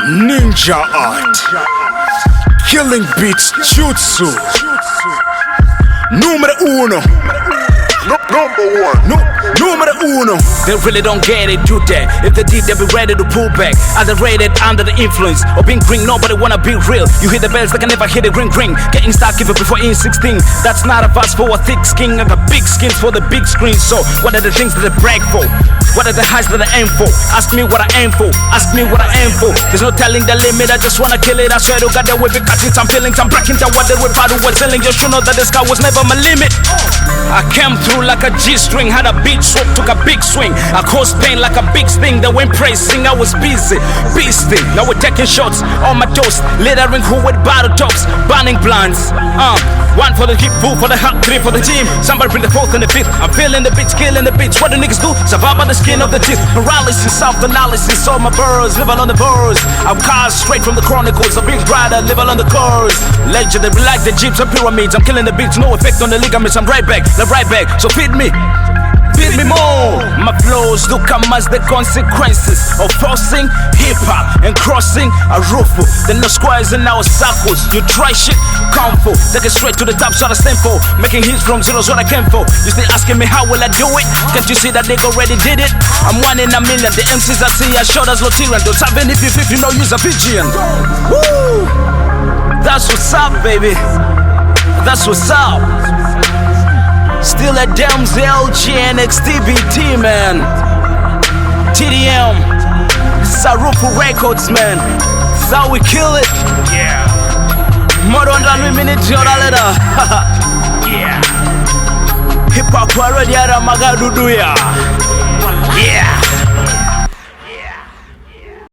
Ninja art, killing beats, jutsu. Numero uno. Numero uno. They really don't get it, do that. If they did, they'll be ready to pull back. Underrated, under the influence of being green, nobody wanna be real. You hear the bells like I never hear the ring ring. Getting stuck even before in 16. That's not a fuss for a thick skin. I got big skins for the big screen. So what are the things that I brag for? What are the highs that I aim for? Ask me what I aim for. Ask me what I aim for. There's no telling the limit, I just wanna kill it. I swear to God that we'll be catching some feelings. I'm breaking down what they were proud of was selling. You should know that the sky was never my limit. I came through like a G-string, had a beat swoop, took a big swing. I caused pain like a big sting. They went praising, I was busy, beasting. Now we're taking shots on my toes, littering who with bottle tops, burning blunts. One for the hip, two for the hot, three for the team. Somebody bring the fourth and the fifth. I'm feeling the beats, killing the beats. What the niggas do? Survive by the skin of the teeth. Paralysis, self-analysis, all my birds living on the birds. I'm cast straight from the chronicles. A big rider living on the cars. Legendary like the jeeps and pyramids. I'm killing the beats, no effect on the ligaments. I'm right back, so feed me. Feed me more. My flows do come as the consequences of forcing hip-hop and crossing a roof. There no squares in our circles. You try shit, come for. Take it straight to the top, so I stand for. Making hits from zero's what I came for. You still asking me how will I do it? Can't you see that nigga already did it? I'm one in a million. The MCs I see are short as Lotiran. Don't have any beef if you know use a pigeon. Woo! That's what's up, baby. That's what's up. Still at Dems, LG, and XTBT, man. TDM, Sarufu Records, man. That's how we kill it. Yeah. Modern than minute, Joraleda. Yeah. Hip hop, already, Magaduduya. Yeah.